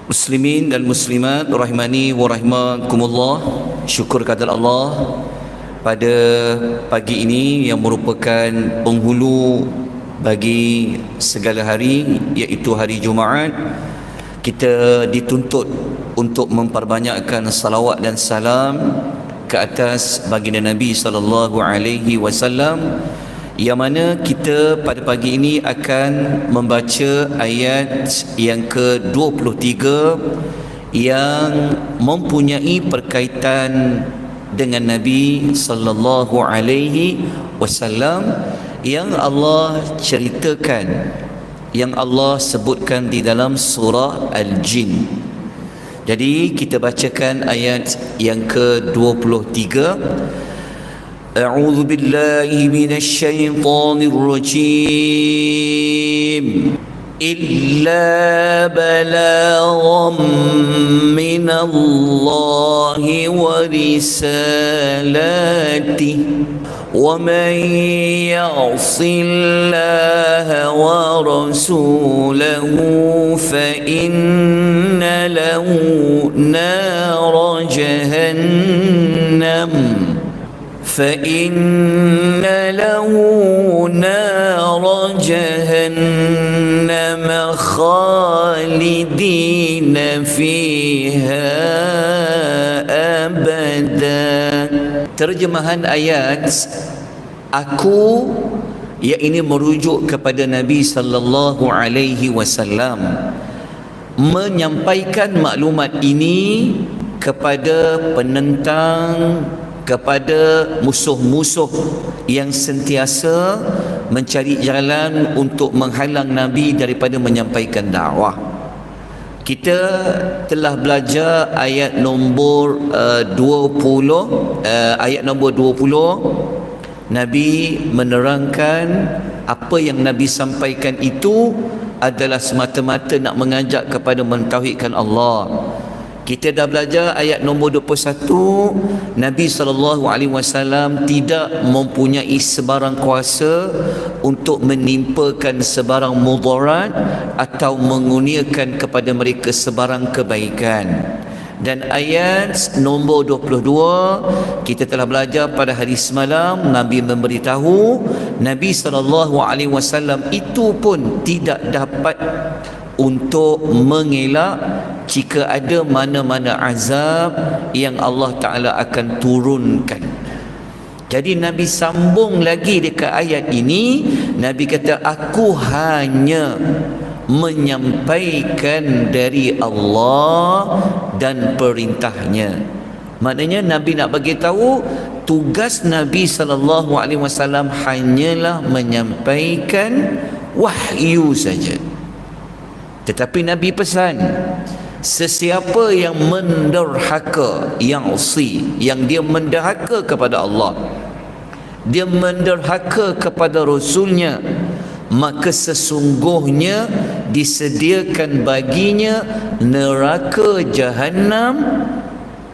Muslimin dan muslimat rahimani wa rahimakumullah. Syukur kepada Allah pada pagi ini yang merupakan penghulu bagi segala hari, iaitu hari Jumaat. Kita dituntut untuk memperbanyakkan salawat dan salam ke atas baginda Nabi sallallahu alaihi wasallam, yang mana kita pada pagi ini akan membaca ayat yang ke-23 yang mempunyai perkaitan dengan Nabi sallallahu alaihi wasallam, yang Allah ceritakan, yang Allah sebutkan di dalam surah Al-Jin. Jadi kita bacakan ayat yang ke-23. أعوذ بالله من الشيطان الرجيم إلا بلاغا من الله ورسالاته ومن يعص الله ورسوله فإن له نار جهنم فإن له نار جهنم خالدين فيها أبدا. Terjemahan ayat, aku, yang ini merujuk kepada Nabi sallallahu alaihi wasallam, menyampaikan maklumat ini kepada penentang, kepada musuh-musuh yang sentiasa mencari jalan untuk menghalang Nabi daripada menyampaikan dakwah. Kita telah belajar ayat nombor 20, ayat nombor 20. Nabi menerangkan apa yang Nabi sampaikan itu adalah semata-mata nak mengajak kepada mentauhidkan Allah. Kita dah belajar ayat nombor 21, Nabi SAW tidak mempunyai sebarang kuasa untuk menimpakan sebarang mudarat atau mengurniakan kepada mereka sebarang kebaikan. Dan ayat nombor 22, kita telah belajar pada hari semalam, Nabi memberitahu Nabi SAW itu pun tidak dapat untuk mengelak jika ada mana-mana azab yang Allah Ta'ala akan turunkan. Jadi Nabi sambung lagi dekat ayat ini. Nabi kata, aku hanya menyampaikan dari Allah dan perintahnya. Maknanya Nabi nak bagi tahu tugas Nabi SAW hanyalah menyampaikan wahyu saja. Tetapi Nabi pesan, sesiapa yang menderhaka, yang dia menderhaka kepada Allah, dia menderhaka kepada Rasulnya, maka sesungguhnya disediakan baginya neraka Jahannam.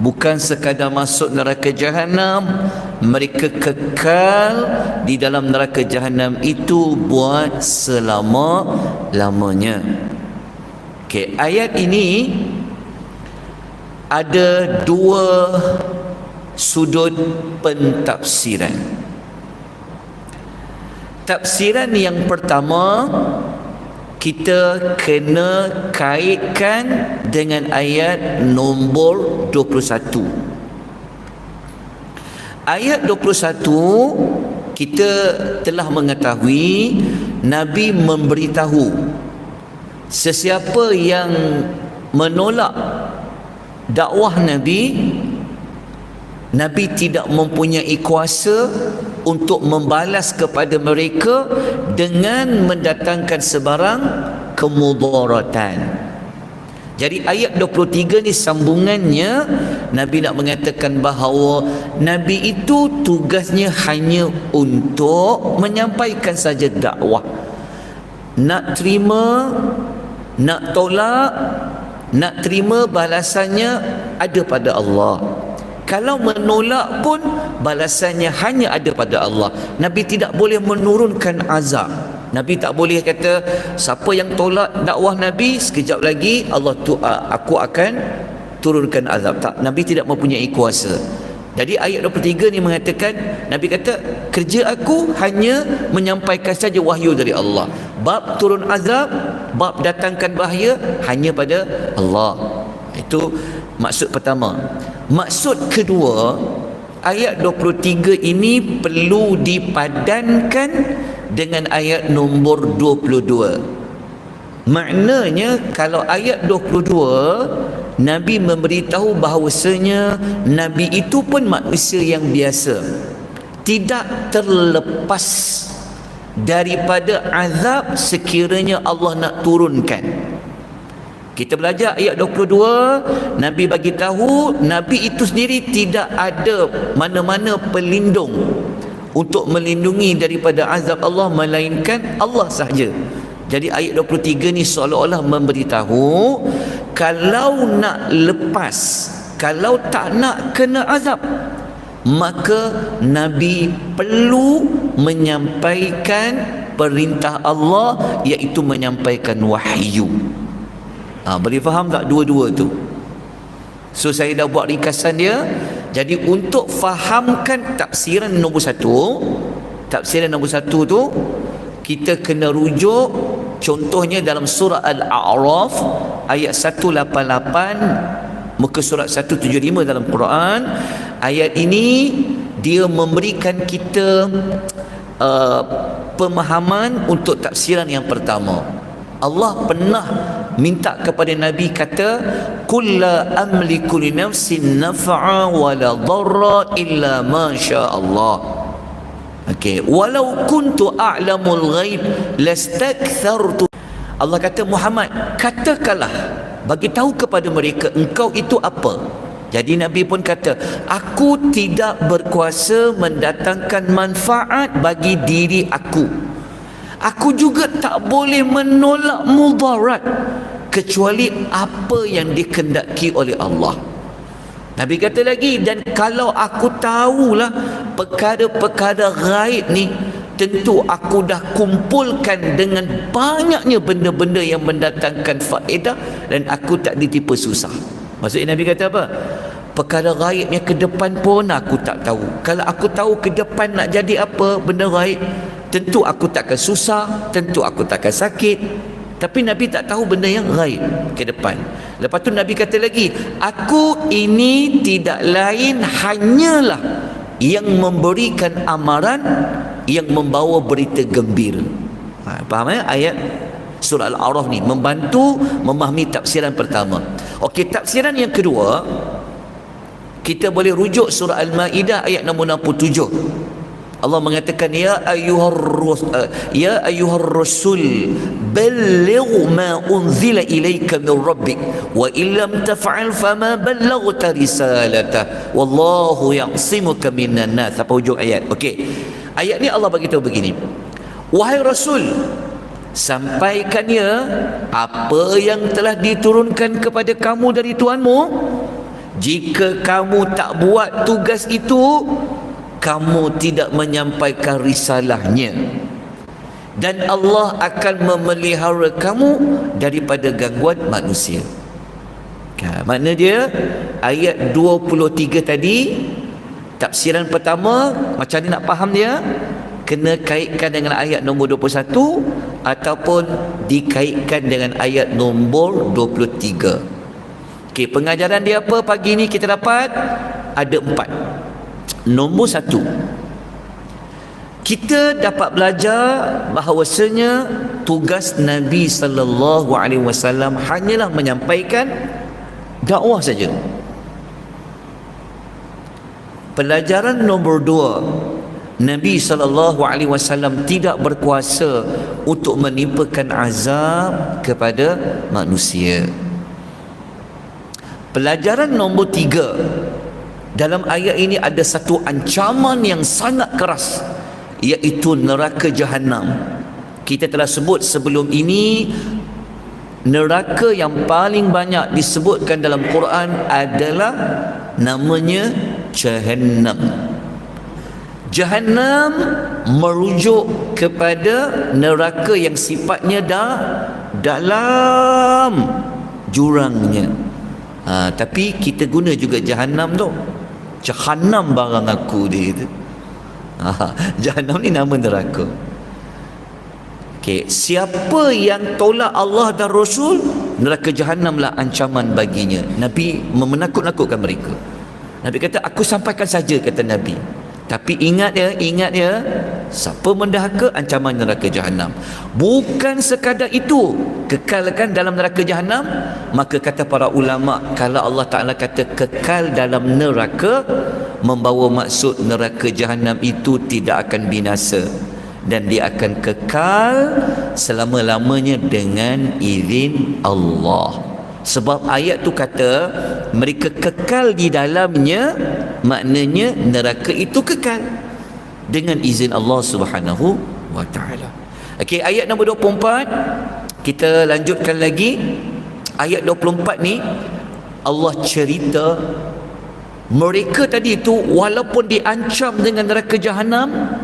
Bukan sekadar masuk neraka Jahannam, mereka kekal di dalam neraka Jahannam itu buat selama-lamanya. Okay, ayat ini ada dua sudut pentafsiran. Tafsiran yang pertama, kita kena kaitkan dengan ayat nombor 21. Ayat 21, kita telah mengetahui Nabi memberitahu sesiapa yang menolak dakwah Nabi, Nabi tidak mempunyai kuasa untuk membalas kepada mereka dengan mendatangkan sebarang kemudaratan. Jadi ayat 23 ni sambungannya, Nabi nak mengatakan bahawa Nabi itu tugasnya hanya untuk menyampaikan saja dakwah. Nak terima, nak tolak, nak terima balasannya ada pada Allah. Kalau menolak pun balasannya hanya ada pada Allah. Nabi tidak boleh menurunkan azab. Nabi tak boleh kata siapa yang tolak dakwah Nabi, sekejap lagi aku akan turunkan azab. Tak, Nabi tidak mempunyai kuasa. Jadi ayat 23 ni mengatakan, Nabi kata kerja aku hanya menyampaikan saja wahyu dari Allah. Bab turun azab, bab datangkan bahaya hanya pada Allah. Itu maksud pertama. Maksud kedua, ayat 23 ini perlu dipadankan dengan ayat nombor 22. Maknanya kalau ayat 22 Nabi memberitahu bahawasanya Nabi itu pun manusia yang biasa, tidak terlepas daripada azab sekiranya Allah nak turunkan. Kita belajar ayat 22, Nabi bagi tahu Nabi itu sendiri tidak ada mana-mana pelindung untuk melindungi daripada azab Allah melainkan Allah sahaja. Jadi ayat 23 ni seolah-olah memberitahu kalau nak lepas, kalau tak nak kena azab, maka Nabi perlu menyampaikan perintah Allah, iaitu menyampaikan wahyu. Boleh faham tak dua-dua tu? So saya dah buat ringkasan dia. Jadi untuk fahamkan tafsiran nombor satu tu, kita kena rujuk contohnya dalam surah Al-A'raf ayat 188, muka surat 175 dalam Quran. Ayat ini dia memberikan kita pemahaman untuk tafsiran yang pertama. Allah pernah minta kepada Nabi, kata qul la amliku li nafsin naf'a wa la dharra illa ma syaa Allah. Okey, walau kuntu a'lamul ghaib lastakthartu. Allah kata, Muhammad, katakanlah, bagi tahu kepada mereka engkau itu apa. Jadi Nabi pun kata, aku tidak berkuasa mendatangkan manfaat bagi diri aku. Aku juga tak boleh menolak mudarat kecuali apa yang dikehendaki oleh Allah. Nabi kata lagi, dan kalau aku tahulah perkara-perkara ghaib ni, tentu aku dah kumpulkan dengan banyaknya benda-benda yang mendatangkan faedah dan aku tak ditipu susah. Maksudnya Nabi kata apa? Perkara ghaibnya ke depan pun aku tak tahu. Kalau aku tahu ke depan nak jadi apa benda ghaib, tentu aku takkan susah, tentu aku takkan sakit. Tapi Nabi tak tahu benda yang ghaib ke depan. Lepas tu Nabi kata lagi, aku ini tidak lain hanyalah yang memberikan amaran, yang membawa berita gembira. Faham ya ayat surah Al-A'raf ni? Membantu memahami tafsiran pertama. Okey, tafsiran yang kedua, kita boleh rujuk surah Al-Ma'idah ayat nombor 67. Allah mengatakan, ya ayyuhar rasul balligh ma unzila ilayka min rabbik wa illam taf'al fama ballaghta risalatah wallahu ya'simuka minan nas. Apa hujung ayat? Okey, ayat ni Allah bagi tahu begini, wahai rasul, sampaikan ya apa yang telah diturunkan kepada kamu dari Tuhanmu. Jika kamu tak buat tugas itu, kamu tidak menyampaikan risalahnya, dan Allah akan memelihara kamu daripada gangguan manusia. Makna dia ayat 23 tadi, tafsiran pertama macam ni nak faham dia, kena kaitkan dengan ayat nombor 21 ataupun dikaitkan dengan ayat nombor 23. Okey, pengajaran dia apa pagi ni kita dapat? Ada 4. Nombor 1, kita dapat belajar bahawasanya tugas Nabi sallallahu alaihi wasallam hanyalah menyampaikan dakwah saja. Pelajaran nombor 2, Nabi sallallahu alaihi wasallam tidak berkuasa untuk menimpakan azab kepada manusia. Pelajaran nombor 3, dalam ayat ini ada satu ancaman yang sangat keras, iaitu neraka Jahannam. Kita telah sebut sebelum ini, neraka yang paling banyak disebutkan dalam Quran adalah namanya Jahannam. Jahannam merujuk kepada neraka yang sifatnya dah dalam jurangnya. Tapi kita guna juga Jahannam tu. Jahannam barang aku dia tu. Jahannam ni nama neraka. Okey, siapa yang tolak Allah dan Rasul, neraka Jahannamlah ancaman baginya. Nabi menakut-nakutkan mereka. Nabi kata, aku sampaikan saja, kata Nabi. Tapi ingat ya, siapa mendahaka, ancaman neraka Jahannam. Bukan sekadar itu, kekalkan dalam neraka Jahannam. Maka kata para ulama, kalau Allah Ta'ala kata kekal dalam neraka, membawa maksud neraka Jahannam itu tidak akan binasa, dan dia akan kekal selama-lamanya dengan izin Allah. Sebab ayat tu kata mereka kekal di dalamnya, maknanya neraka itu kekal dengan izin Allah Subhanahu wa taala. Okey, ayat nombor 24 kita lanjutkan lagi. Ayat 24 ni Allah cerita mereka tadi itu walaupun diancam dengan neraka Jahannam,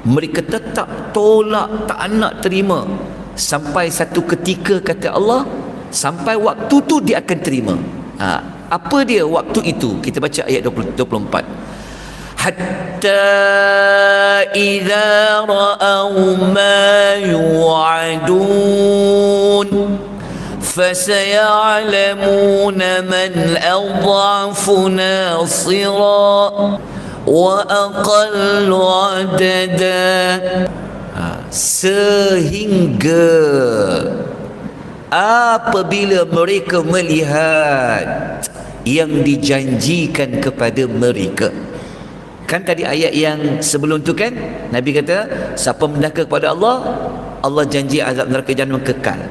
mereka tetap tolak, tak nak terima. Sampai satu ketika kata Allah, sampai waktu tu dia akan terima. Apa dia waktu itu? Kita baca ayat 24. Hatta idza ra'aw ma yu'adun fasaya'lamuna man adhafu nasira wa aqallu adada. Sehingga apabila mereka melihat yang dijanjikan kepada mereka. Kan tadi ayat yang sebelum tu kan Nabi kata siapa mendaka kepada Allah, Allah janji azab neraka Jahannam kekal.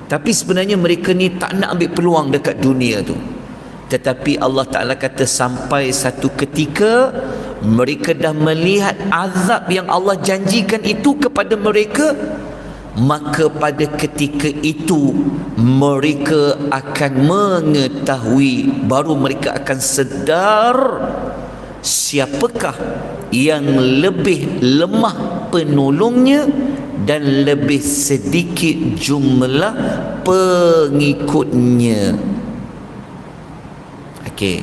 Tapi sebenarnya mereka ni tak nak ambil peluang dekat dunia tu. Tetapi Allah Ta'ala kata sampai satu ketika mereka dah melihat azab yang Allah janjikan itu kepada mereka, maka pada ketika itu mereka akan mengetahui, baru mereka akan sedar siapakah yang lebih lemah penolongnya dan lebih sedikit jumlah pengikutnya. Okey.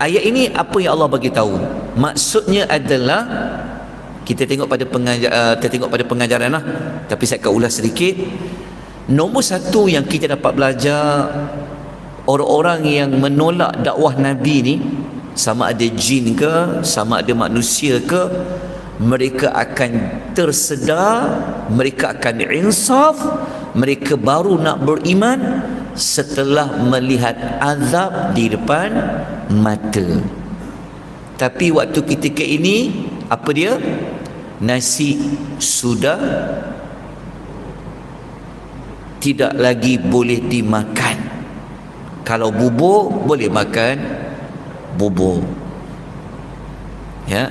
Ayat ini apa yang Allah bagi tahu? Maksudnya adalah kita tengok pada pengajaran lah. Tapi saya akan ulas sedikit. Nombor satu yang kita dapat belajar, orang-orang yang menolak dakwah Nabi ni, sama ada jin ke, sama ada manusia ke, mereka akan tersedar, mereka akan insaf, mereka baru nak beriman setelah melihat azab di depan mata. Tapi waktu ketika ini apa dia? Nasi sudah tidak lagi boleh dimakan. Kalau bubur boleh makan bubur. Ya.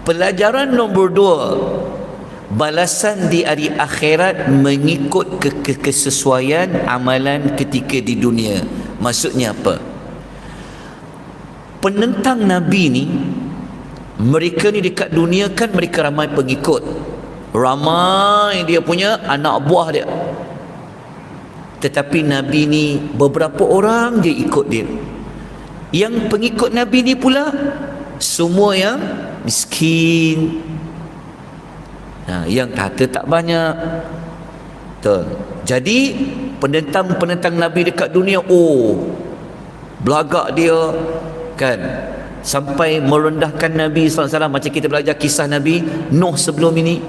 Pelajaran nombor 2, balasan di hari akhirat mengikut kesesuaian amalan ketika di dunia. Maksudnya apa? Penentang Nabi ni, mereka ni dekat dunia kan mereka ramai pengikut, ramai dia punya anak buah dia. Tetapi Nabi ni beberapa orang je ikut dia. Yang pengikut Nabi ni pula semua yang miskin, yang harta tak banyak. Betul. Jadi penentang Nabi dekat dunia, belagak dia kan, sampai merendahkan Nabi SAW. Macam kita belajar kisah Nabi Nuh sebelum ini.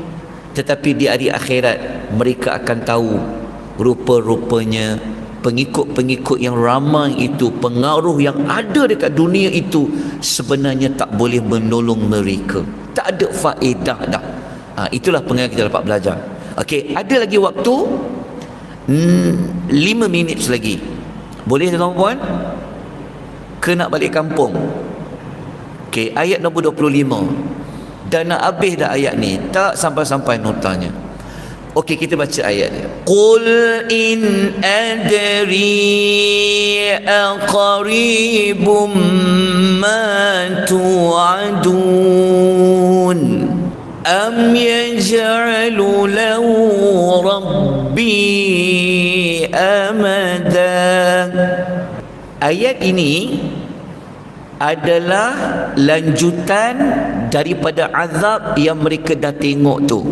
Tetapi di hari akhirat mereka akan tahu rupa-rupanya pengikut-pengikut yang ramai itu, pengaruh yang ada dekat dunia itu sebenarnya tak boleh menolong mereka, tak ada faedah dah. Itulah pengajaran kita dapat belajar. Okey, ada lagi waktu 5 minit lagi. Boleh tuan-tuan? Ke nak balik kampung? Okey, ayat nombor 25. Dah nak habis dah ayat ni, tak sampai-sampai notanya. Okey, kita baca ayat dia. Qul in adri aqribum ma tu'adun am yaj'alu lahu rabbi amada. Ayat ini adalah lanjutan daripada azab yang mereka dah tengok tu.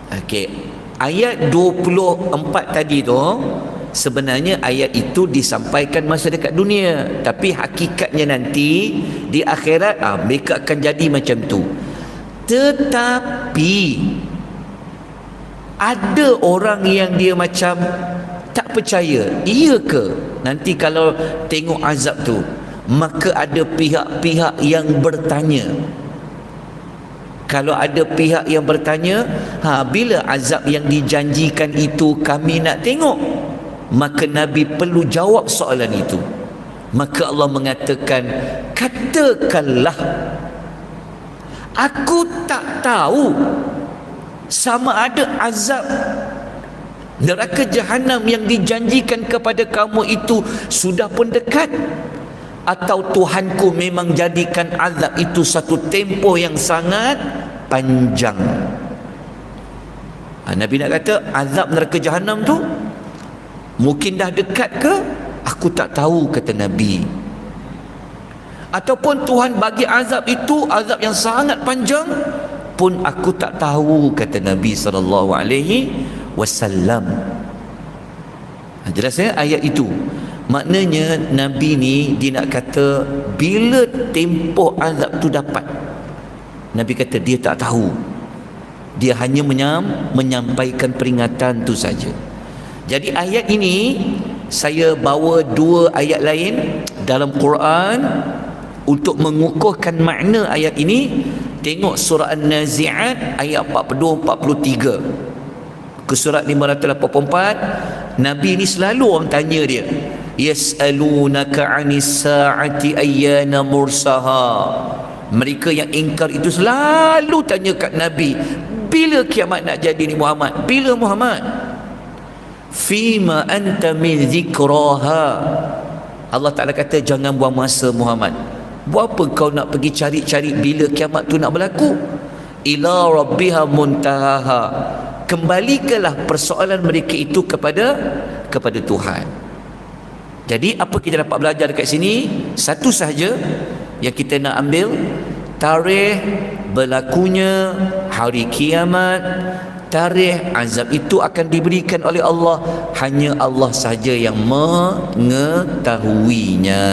Okey, ayat 24 tadi tu sebenarnya ayat itu disampaikan masa dekat dunia, tapi hakikatnya nanti di akhirat mereka akan jadi macam tu. Tetapi ada orang yang dia macam tak percaya. Iya ke nanti kalau tengok azab tu? Maka ada pihak-pihak yang bertanya. Kalau ada pihak yang bertanya, bila azab yang dijanjikan itu kami nak tengok? Maka Nabi perlu jawab soalan itu. Maka Allah mengatakan, katakanlah, aku tak tahu sama ada azab neraka jahanam yang dijanjikan kepada kamu itu sudah pun dekat, atau Tuhanku memang jadikan azab itu satu tempoh yang sangat panjang. Nabi nak kata azab neraka jahanam tu mungkin dah dekat ke? Aku tak tahu, kata Nabi. Ataupun Tuhan bagi azab itu azab yang sangat panjang pun aku tak tahu, kata Nabi SAW. Jelas ya ayat itu. Maknanya Nabi ni dia nak kata bila tempoh azab tu dapat, Nabi kata dia tak tahu. Dia hanya menyampaikan peringatan tu saja. Jadi ayat ini saya bawa dua ayat lain dalam Quran untuk mengukuhkan makna ayat ini. Tengok surah An-Nazi'at ayat 42-43 ke surat 584. Nabi ni selalu orang tanya dia, yas'alunaka 'anis sa'ati ayyana mursaha. Mereka yang ingkar itu selalu tanya kat Nabi, bila kiamat nak jadi ni Muhammad? Bila Muhammad? Fima anta min zikraha. Allah Ta'ala kata jangan buang masa Muhammad. Buat apa kau nak pergi cari-cari bila kiamat tu nak berlaku? Ila rabbiha muntahaha. Kembalikanlah persoalan mereka itu kepada Tuhan. Jadi apa kita dapat belajar dekat sini? Satu sahaja yang kita nak ambil, tarikh berlakunya hari kiamat, tarikh azab itu akan diberikan oleh Allah, hanya Allah sahaja yang mengetahuinya.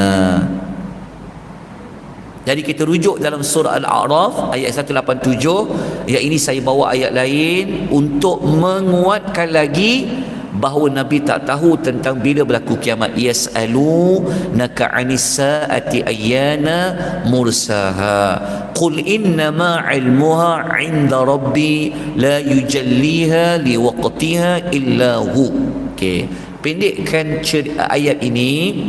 Jadi kita rujuk dalam surah Al-A'raf ayat 187. Yang ini saya bawa ayat lain untuk menguatkan lagi bahawa Nabi tak tahu tentang bila berlaku kiamat. Yas'alunaka 'anis sa'ati ayyana mursaha qul innama 'ilmuha 'inda rabbi la yujalliha liwaqtiha illa hu. Okey, pendekkan ayat ini.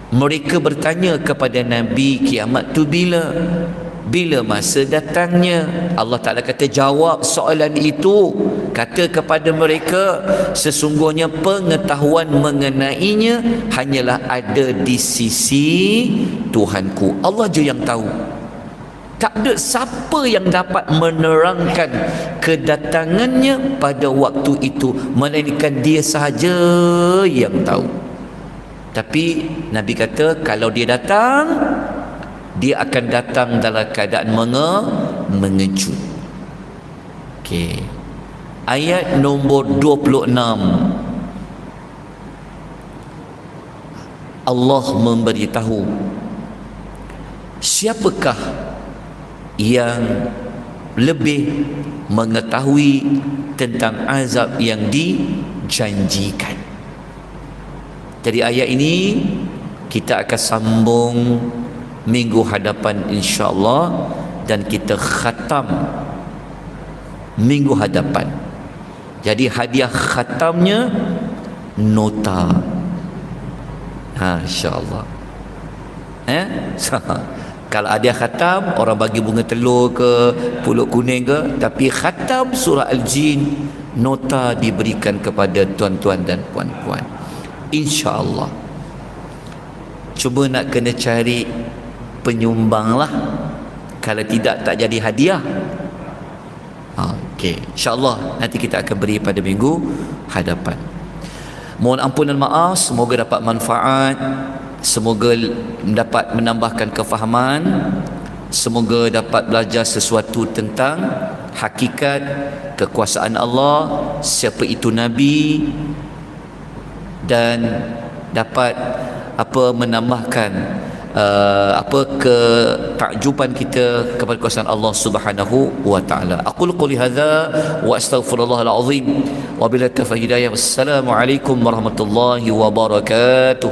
Mereka bertanya kepada Nabi, kiamat tu bila? Bila masa datangnya? Allah Ta'ala kata jawab soalan itu. Kata kepada mereka, sesungguhnya pengetahuan mengenainya hanyalah ada di sisi Tuhanku. Allah je yang tahu. Tak ada siapa yang dapat menerangkan kedatangannya pada waktu itu, melainkan Dia sahaja yang tahu. Tapi Nabi kata kalau dia datang, dia akan datang dalam keadaan mengejut. Okey. Ayat nombor 26. Allah memberitahu siapakah yang lebih mengetahui tentang azab yang dijanjikan. Jadi ayat ini kita akan sambung minggu hadapan insya-Allah, dan kita khatam minggu hadapan. Jadi hadiah khatamnya nota. Insya-Allah. Kalau ada khatam, orang bagi bunga telur ke, pulut kuning ke, tapi khatam surah Al-Jin, nota diberikan kepada tuan-tuan dan puan-puan, insya-Allah. Cuba nak kena cari penyumbang lah, kalau tidak tak jadi hadiah. Okey, insya-Allah nanti kita akan beri pada minggu hadapan. Mohon ampun dan maaf, semoga dapat manfaat, semoga dapat menambahkan kefahaman, semoga dapat belajar sesuatu tentang hakikat kekuasaan Allah, siapa itu Nabi, dan dapat menambahkan ketakjuban kita kepada kuasa Allah Subhanahu wa taala. Aqulu qouli hadza wa astaghfirullahal azim wa billahi taufiq hidayah. Wassalamu alaikum warahmatullahi wabarakatuh.